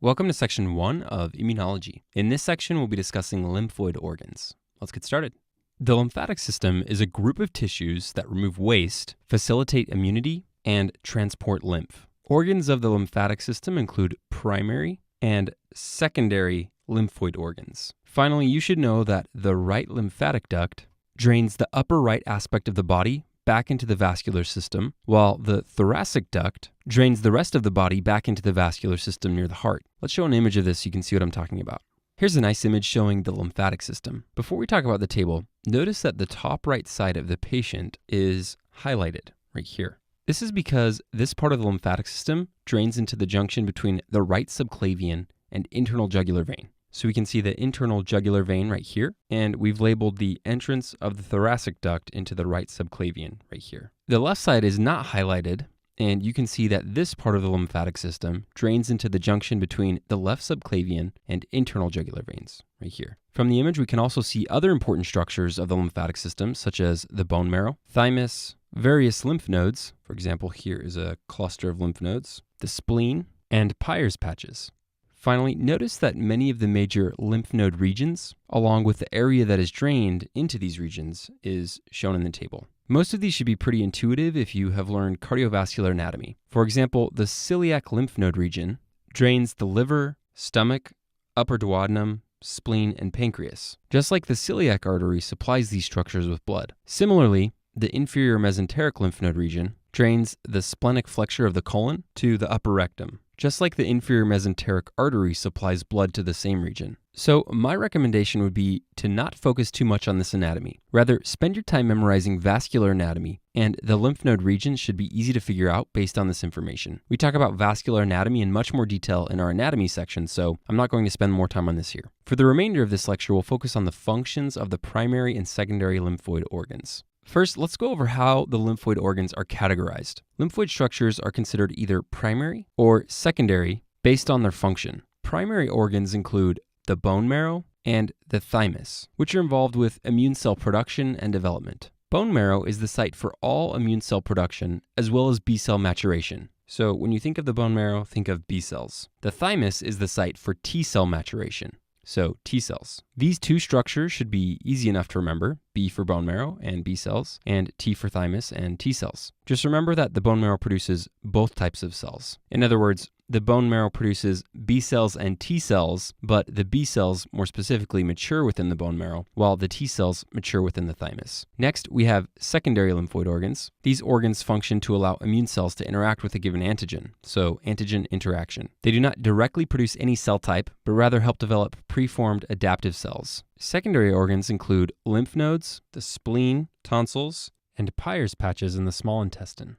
Welcome to section 1 of immunology. In this section, we'll be discussing lymphoid organs. Let's get started. The lymphatic system is a group of tissues that remove waste, facilitate immunity, and transport lymph. Organs of the lymphatic system include primary and secondary lymphoid organs. Finally, you should know that the right lymphatic duct drains the upper right aspect of the body back into the vascular system, while the thoracic duct drains the rest of the body back into the vascular system near the heart. Let's show an image of this so you can see what I'm talking about. Here's a nice image showing the lymphatic system. Before we talk about the table, notice that the top right side of the patient is highlighted right here. This is because this part of the lymphatic system drains into the junction between the right subclavian and internal jugular vein. So we can see the internal jugular vein right here, and we've labeled the entrance of the thoracic duct into the right subclavian right here. The left side is not highlighted, and you can see that this part of the lymphatic system drains into the junction between the left subclavian and internal jugular veins right here. From the image, we can also see other important structures of the lymphatic system, such as the bone marrow, thymus, various lymph nodes. For example, here is a cluster of lymph nodes, the spleen, and Peyer's patches. Finally, notice that many of the major lymph node regions, along with the area that is drained into these regions, is shown in the table. Most of these should be pretty intuitive if you have learned cardiovascular anatomy. For example, the celiac lymph node region drains the liver, stomach, upper duodenum, spleen, and pancreas, just like the celiac artery supplies these structures with blood. Similarly, the inferior mesenteric lymph node region drains the splenic flexure of the colon to the upper rectum, just like the inferior mesenteric artery supplies blood to the same region. So my recommendation would be to not focus too much on this anatomy. Rather, spend your time memorizing vascular anatomy, and the lymph node regions should be easy to figure out based on this information. We talk about vascular anatomy in much more detail in our anatomy section, so I'm not going to spend more time on this here. For the remainder of this lecture, we'll focus on the functions of the primary and secondary lymphoid organs. First, let's go over how the lymphoid organs are categorized. Lymphoid structures are considered either primary or secondary based on their function. Primary organs include the bone marrow and the thymus, which are involved with immune cell production and development. Bone marrow is the site for all immune cell production as well as B cell maturation. So when you think of the bone marrow, think of B cells. The thymus is the site for T cell maturation. So T cells. These two structures should be easy enough to remember, B for bone marrow and B cells, and T for thymus and T cells. Just remember that the bone marrow produces both types of cells. In other words, the bone marrow produces B cells and T cells, but the B cells more specifically mature within the bone marrow, while the T cells mature within the thymus. Next, we have secondary lymphoid organs. These organs function to allow immune cells to interact with a given antigen, so antigen interaction. They do not directly produce any cell type, but rather help develop preformed adaptive cells. Secondary organs include lymph nodes, the spleen, tonsils, and Peyer's patches in the small intestine.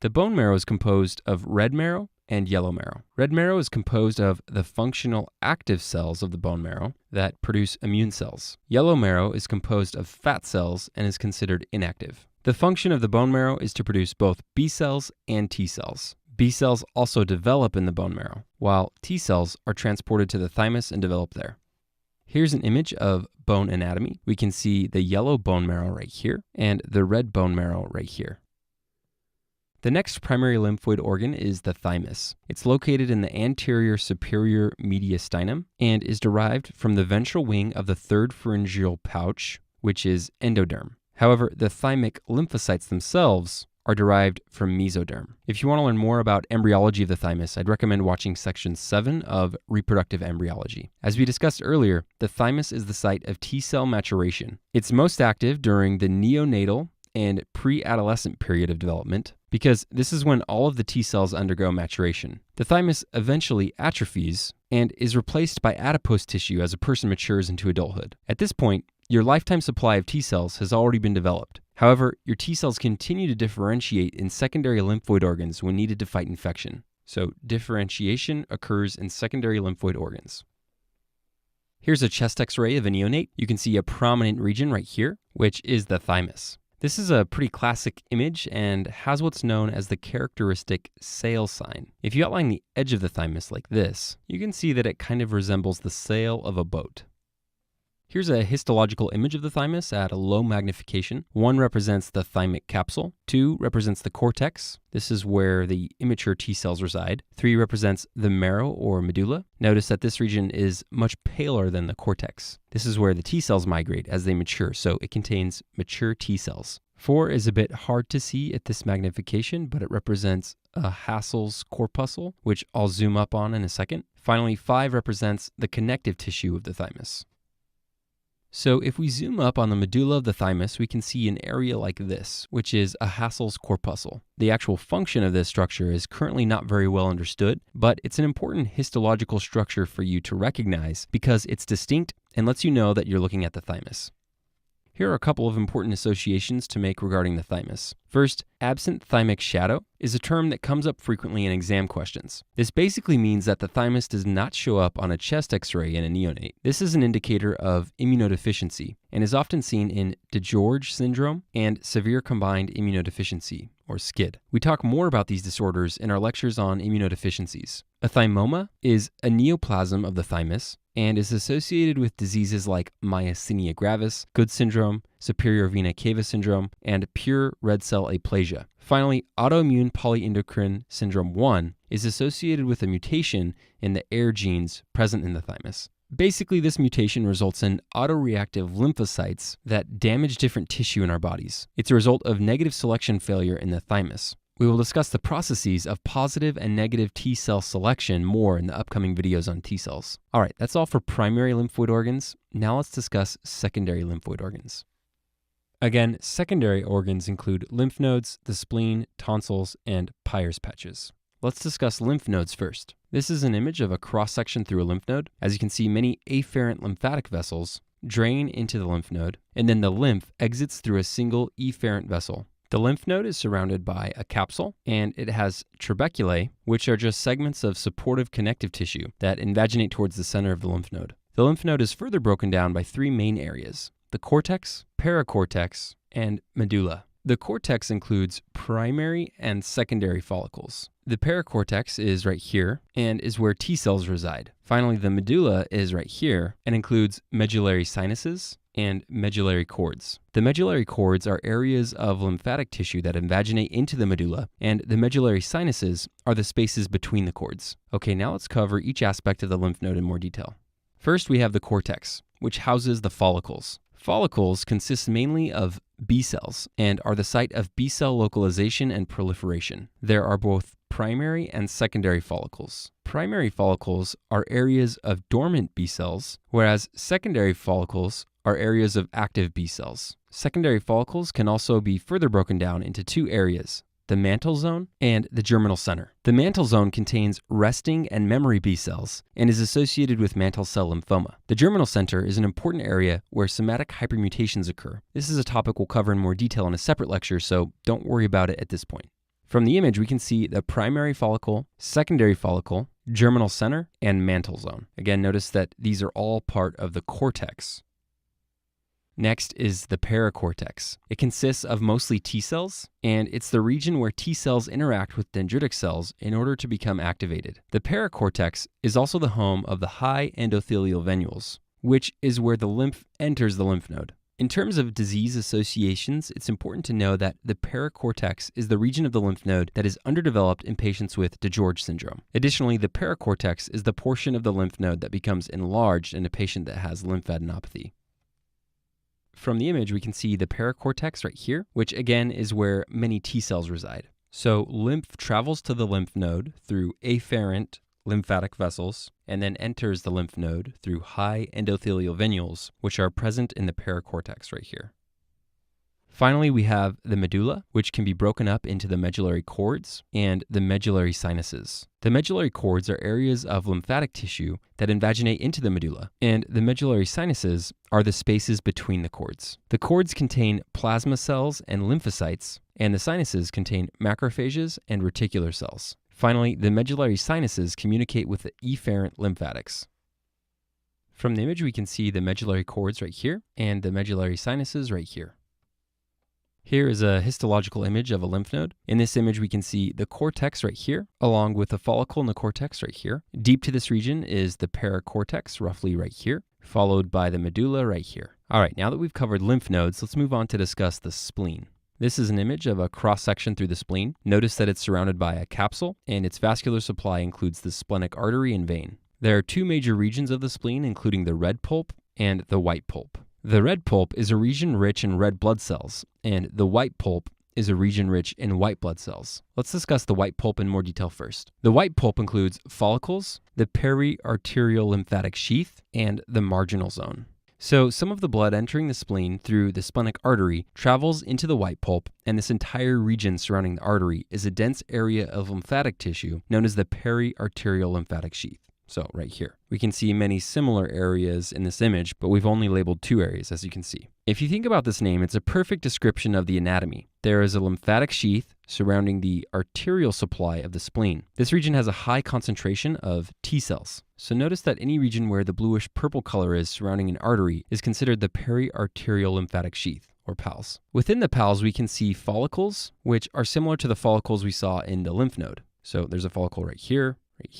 The bone marrow is composed of red marrow and yellow marrow. Red marrow is composed of the functional active cells of the bone marrow that produce immune cells. Yellow marrow is composed of fat cells and is considered inactive. The function of the bone marrow is to produce both B cells and T cells. B cells also develop in the bone marrow, while T cells are transported to the thymus and develop there. Here's an image of bone anatomy. We can see the yellow bone marrow right here and the red bone marrow right here. The next primary lymphoid organ is the thymus. It's located in the anterior superior mediastinum and is derived from the ventral wing of the third pharyngeal pouch, which is endoderm. However, the thymic lymphocytes themselves are derived from mesoderm. If you want to learn more about embryology of the thymus, I'd recommend watching section 7 of reproductive embryology. As we discussed earlier, the thymus is the site of T cell maturation. It's most active during the neonatal and pre-adolescent period of development, because this is when all of the T cells undergo maturation. The thymus eventually atrophies and is replaced by adipose tissue as a person matures into adulthood. At this point, your lifetime supply of T cells has already been developed. However, your T cells continue to differentiate in secondary lymphoid organs when needed to fight infection. So differentiation occurs in secondary lymphoid organs. Here's a chest x-ray of a neonate. You can see a prominent region right here, which is the thymus. This is a pretty classic image and has what's known as the characteristic sail sign. If you outline the edge of the thymus like this, you can see that it kind of resembles the sail of a boat. Here's a histological image of the thymus at a low magnification. 1 represents the thymic capsule. 2 represents the cortex. This is where the immature T cells reside. 3 represents the marrow or medulla. Notice that this region is much paler than the cortex. This is where the T cells migrate as they mature, so it contains mature T cells. 4 is a bit hard to see at this magnification, but it represents a Hassel's corpuscle, which I'll zoom up on in a second. Finally, 5 represents the connective tissue of the thymus. So if we zoom up on the medulla of the thymus, we can see an area like this, which is a Hassel's corpuscle. The actual function of this structure is currently not very well understood, but it's an important histological structure for you to recognize because it's distinct and lets you know that you're looking at the thymus. Here are a couple of important associations to make regarding the thymus. First, absent thymic shadow is a term that comes up frequently in exam questions. This basically means that the thymus does not show up on a chest x-ray in a neonate. This is an indicator of immunodeficiency and is often seen in DeGeorge syndrome and severe combined immunodeficiency, or SCID. We talk more about these disorders in our lectures on immunodeficiencies. A thymoma is a neoplasm of the thymus and is associated with diseases like myasthenia gravis, Good syndrome, superior vena cava syndrome, and pure red cell aplasia. Finally, autoimmune polyendocrine syndrome 1 is associated with a mutation in the AIR genes present in the thymus. Basically, this mutation results in autoreactive lymphocytes that damage different tissue in our bodies. It's a result of negative selection failure in the thymus. We will discuss the processes of positive and negative T cell selection more in the upcoming videos on T cells. All right, that's all for primary lymphoid organs. Now let's discuss secondary lymphoid organs. Again, secondary organs include lymph nodes, the spleen, tonsils, and Peyer's patches. Let's discuss lymph nodes first. This is an image of a cross-section through a lymph node. As you can see, many afferent lymphatic vessels drain into the lymph node, and then the lymph exits through a single efferent vessel. The lymph node is surrounded by a capsule, and it has trabeculae, which are just segments of supportive connective tissue that invaginate towards the center of the lymph node. The lymph node is further broken down by 3 main areas: the cortex, paracortex, and medulla. The cortex includes primary and secondary follicles. The paracortex is right here and is where T cells reside. Finally, the medulla is right here and includes medullary sinuses and medullary cords. The medullary cords are areas of lymphatic tissue that invaginate into the medulla, and the medullary sinuses are the spaces between the cords. Okay, now let's cover each aspect of the lymph node in more detail. First, we have the cortex, which houses the follicles. Follicles consist mainly of B cells and are the site of B cell localization and proliferation. There are both primary and secondary follicles. Primary follicles are areas of dormant B cells, whereas secondary follicles are areas of active B cells. Secondary follicles can also be further broken down into 2 areas: the mantle zone and the germinal center. The mantle zone contains resting and memory B cells and is associated with mantle cell lymphoma. The germinal center is an important area where somatic hypermutations occur. This is a topic we'll cover in more detail in a separate lecture, so don't worry about it at this point. From the image, we can see the primary follicle, secondary follicle, germinal center, and mantle zone. Again, notice that these are all part of the cortex. Next is the paracortex. It consists of mostly T cells, and it's the region where T cells interact with dendritic cells in order to become activated. The paracortex is also the home of the high endothelial venules, which is where the lymph enters the lymph node. In terms of disease associations, it's important to know that the paracortex is the region of the lymph node that is underdeveloped in patients with DeGeorge syndrome. Additionally, the paracortex is the portion of the lymph node that becomes enlarged in a patient that has lymphadenopathy. From the image, we can see the paracortex right here, which again is where many T cells reside. So lymph travels to the lymph node through afferent lymphatic vessels and then enters the lymph node through high endothelial venules, which are present in the paracortex right here. Finally, we have the medulla, which can be broken up into the medullary cords and the medullary sinuses. The medullary cords are areas of lymphatic tissue that invaginate into the medulla, and the medullary sinuses are the spaces between the cords. The cords contain plasma cells and lymphocytes, and the sinuses contain macrophages and reticular cells. Finally, the medullary sinuses communicate with the efferent lymphatics. From the image, we can see the medullary cords right here and the medullary sinuses right here. Here is a histological image of a lymph node. In this image, we can see the cortex right here, along with the follicle in the cortex right here. Deep to this region is the paracortex, roughly right here. followed by the medulla right here. All right, now that we've covered lymph nodes, let's move on to discuss the spleen. This is an image of a cross-section through the spleen. Notice that it's surrounded by a capsule, and its vascular supply includes the splenic artery and vein. There are two major regions of the spleen, including the red pulp and the white pulp. The red pulp is a region rich in red blood cells, and the white pulp is a region rich in white blood cells. Let's discuss the white pulp in more detail first. The white pulp includes follicles, the periarterial lymphatic sheath, and the marginal zone. So some of the blood entering the spleen through the splenic artery travels into the white pulp, and this entire region surrounding the artery is a dense area of lymphatic tissue known as the periarterial lymphatic sheath. So right here, we can see many similar areas in this image, but we've only labeled two areas, as you can see. If you think about this name, it's a perfect description of the anatomy. There is a lymphatic sheath surrounding the arterial supply of the spleen. This region has a high concentration of T cells. So notice that any region where the bluish purple color is surrounding an artery is considered the periarterial lymphatic sheath, or PALS. Within the PALS, we can see follicles, which are similar to the follicles we saw in the lymph node. So there's a follicle right here, right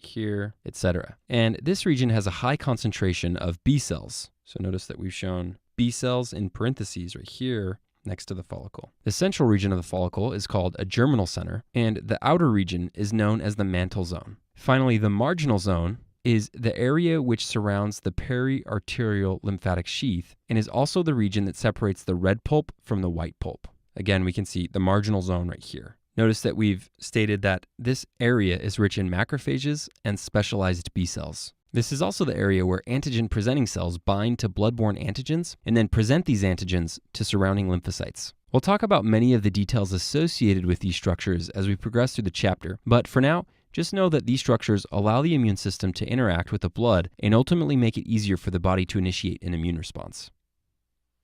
here, etc. And this region has a high concentration of B cells. So notice that we've shown B cells in parentheses right here next to the follicle. The central region of the follicle is called a germinal center, and the outer region is known as the mantle zone. Finally, the marginal zone is the area which surrounds the periarterial lymphatic sheath and is also the region that separates the red pulp from the white pulp. Again, we can see the marginal zone right here. Notice that we've stated that this area is rich in macrophages and specialized B cells. This is also the area where antigen-presenting cells bind to blood-borne antigens and then present these antigens to surrounding lymphocytes. We'll talk about many of the details associated with these structures as we progress through the chapter, but for now, just know that these structures allow the immune system to interact with the blood and ultimately make it easier for the body to initiate an immune response.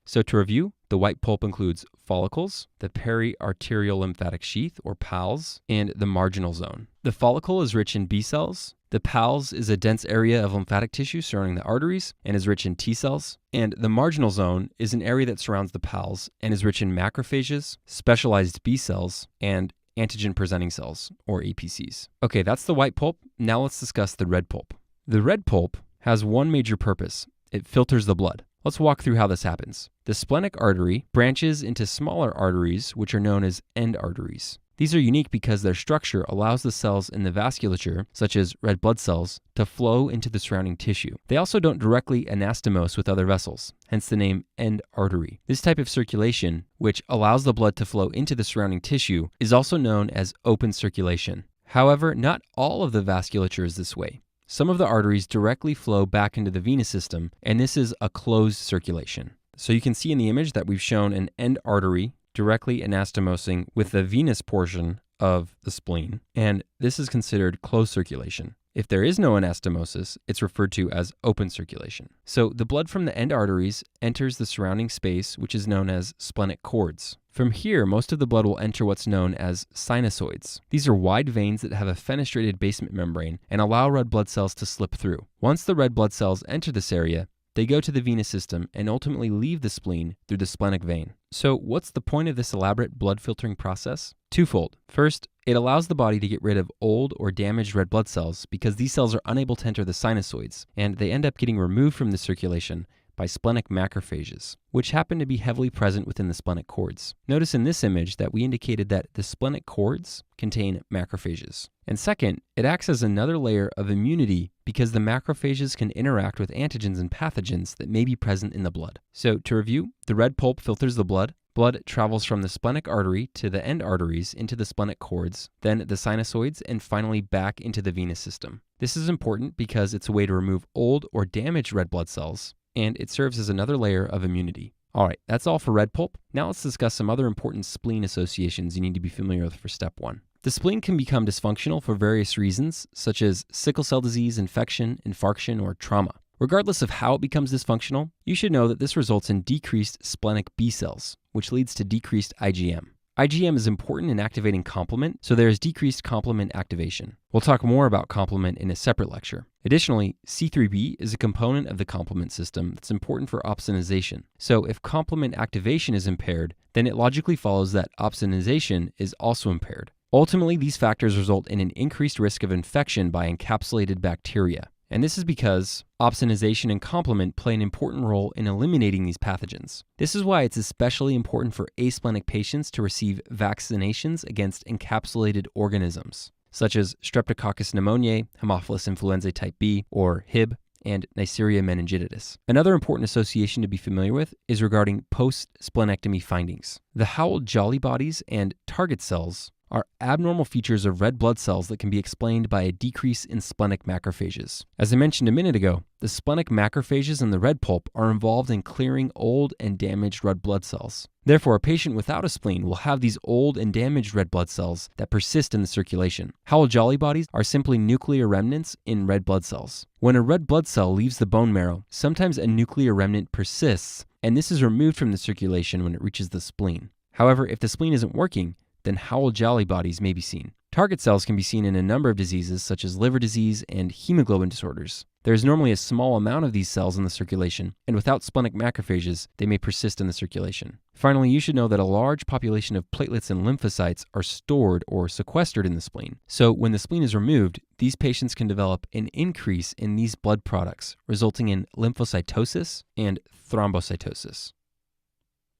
So to review, the white pulp includes follicles, the periarterial lymphatic sheath, or PALS, and the marginal zone. The follicle is rich in B cells. The PALS is a dense area of lymphatic tissue surrounding the arteries and is rich in T cells. And the marginal zone is an area that surrounds the PALS and is rich in macrophages, specialized B cells, and antigen-presenting cells, or APCs. Okay, that's the white pulp. Now let's discuss the red pulp. The red pulp has one major purpose. It filters the blood. Let's walk through how this happens. The splenic artery branches into smaller arteries, which are known as end arteries. These are unique because their structure allows the cells in the vasculature, such as red blood cells, to flow into the surrounding tissue. They also don't directly anastomose with other vessels, hence the name end artery. This type of circulation, which allows the blood to flow into the surrounding tissue, is also known as open circulation. However, not all of the vasculature is this way. Some of the arteries directly flow back into the venous system, and this is a closed circulation. So you can see in the image that we've shown an end artery directly anastomosing with the venous portion of the spleen, and this is considered closed circulation. If there is no anastomosis, it's referred to as open circulation. So the blood from the end arteries enters the surrounding space, which is known as splenic cords. From here, most of the blood will enter what's known as sinusoids. These are wide veins that have a fenestrated basement membrane and allow red blood cells to slip through. Once the red blood cells enter this area, they go to the venous system and ultimately leave the spleen through the splenic vein. So what's the point of this elaborate blood filtering process? Twofold. First, it allows the body to get rid of old or damaged red blood cells because these cells are unable to enter the sinusoids, and they end up getting removed from the circulation by splenic macrophages, which happen to be heavily present within the splenic cords. Notice in this image that we indicated that the splenic cords contain macrophages. And second, it acts as another layer of immunity because the macrophages can interact with antigens and pathogens that may be present in the blood. So to review, the red pulp filters the blood. Blood travels from the splenic artery to the end arteries into the splenic cords, then the sinusoids, and finally back into the venous system. This is important because it's a way to remove old or damaged red blood cells, and it serves as another layer of immunity. All right, that's all for red pulp. Now let's discuss some other important spleen associations you need to be familiar with for step 1. The spleen can become dysfunctional for various reasons, such as sickle cell disease, infection, infarction, or trauma. Regardless of how it becomes dysfunctional, you should know that this results in decreased splenic B cells, which leads to decreased IgM. IgM is important in activating complement, so there is decreased complement activation. We'll talk more about complement in a separate lecture. Additionally, C3b is a component of the complement system that's important for opsonization. So if complement activation is impaired, then it logically follows that opsonization is also impaired. Ultimately, these factors result in an increased risk of infection by encapsulated bacteria. And this is because opsonization and complement play an important role in eliminating these pathogens. This is why it's especially important for asplenic patients to receive vaccinations against encapsulated organisms, such as Streptococcus pneumoniae, Haemophilus influenzae type B, or Hib, and Neisseria meningitidis. Another important association to be familiar with is regarding post-splenectomy findings. The Howell-Jolly bodies and target cells are abnormal features of red blood cells that can be explained by a decrease in splenic macrophages. As I mentioned a minute ago, the splenic macrophages in the red pulp are involved in clearing old and damaged red blood cells. Therefore, a patient without a spleen will have these old and damaged red blood cells that persist in the circulation. Howell-Jolly bodies are simply nuclear remnants in red blood cells. When a red blood cell leaves the bone marrow, sometimes a nuclear remnant persists, and this is removed from the circulation when it reaches the spleen. However, if the spleen isn't working, then Howell-Jolly bodies may be seen. Target cells can be seen in a number of diseases such as liver disease and hemoglobin disorders. There is normally a small amount of these cells in the circulation, and without splenic macrophages, they may persist in the circulation. Finally, you should know that a large population of platelets and lymphocytes are stored or sequestered in the spleen. So when the spleen is removed, these patients can develop an increase in these blood products, resulting in lymphocytosis and thrombocytosis.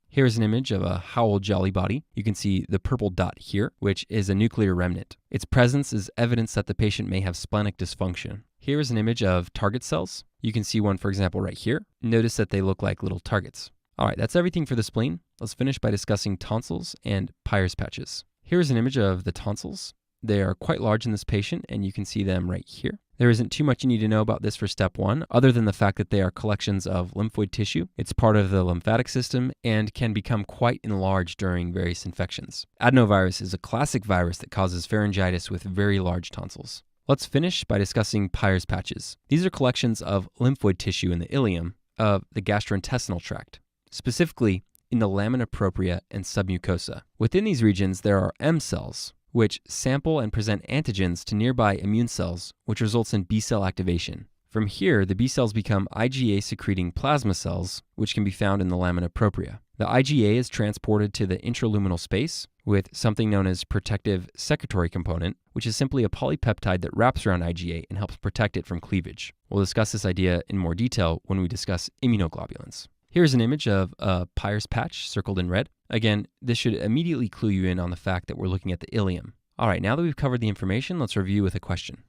Here's an image of a Howell-Jolly body. You can see the purple dot here, which is a nuclear remnant. Its presence is evidence that the patient may have splenic dysfunction. Here is an image of target cells. You can see one, for example, right here. Notice that they look like little targets. All right, that's everything for the spleen. Let's finish by discussing tonsils and Peyer's patches. Here's an image of the tonsils. They are quite large in this patient, and you can see them right here. There isn't too much you need to know about this for step 1, other than the fact that they are collections of lymphoid tissue. It's part of the lymphatic system and can become quite enlarged during various infections. Adenovirus is a classic virus that causes pharyngitis with very large tonsils. Let's finish by discussing Peyer's patches. These are collections of lymphoid tissue in the ileum of the gastrointestinal tract, specifically in the lamina propria and submucosa. Within these regions, there are M cells, which sample and present antigens to nearby immune cells, which results in B cell activation. From here, the B cells become IgA-secreting plasma cells, which can be found in the lamina propria. The IgA is transported to the intraluminal space with something known as protective secretory component, which is simply a polypeptide that wraps around IgA and helps protect it from cleavage. We'll discuss this idea in more detail when we discuss immunoglobulins. Here's an image of a Peyer's patch circled in red. Again, this should immediately clue you in on the fact that we're looking at the ileum. All right, now that we've covered the information, let's review with a question.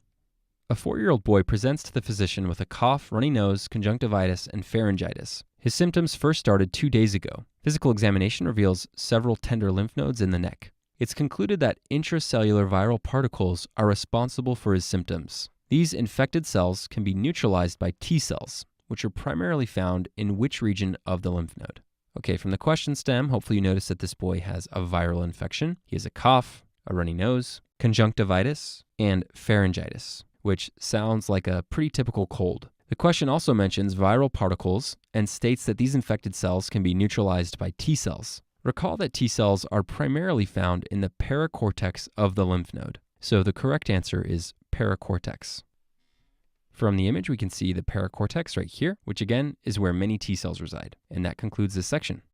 A 4-year-old boy presents to the physician with a cough, runny nose, conjunctivitis, and pharyngitis. His symptoms first started 2 days ago. Physical examination reveals several tender lymph nodes in the neck. It's concluded that intracellular viral particles are responsible for his symptoms. These infected cells can be neutralized by T cells, which are primarily found in which region of the lymph node? Okay, from the question stem, hopefully you notice that this boy has a viral infection. He has a cough, a runny nose, conjunctivitis, and pharyngitis, which sounds like a pretty typical cold. The question also mentions viral particles and states that these infected cells can be neutralized by T cells. Recall that T cells are primarily found in the paracortex of the lymph node. So the correct answer is paracortex. From the image, we can see the paracortex right here, which again is where many T cells reside. And that concludes this section.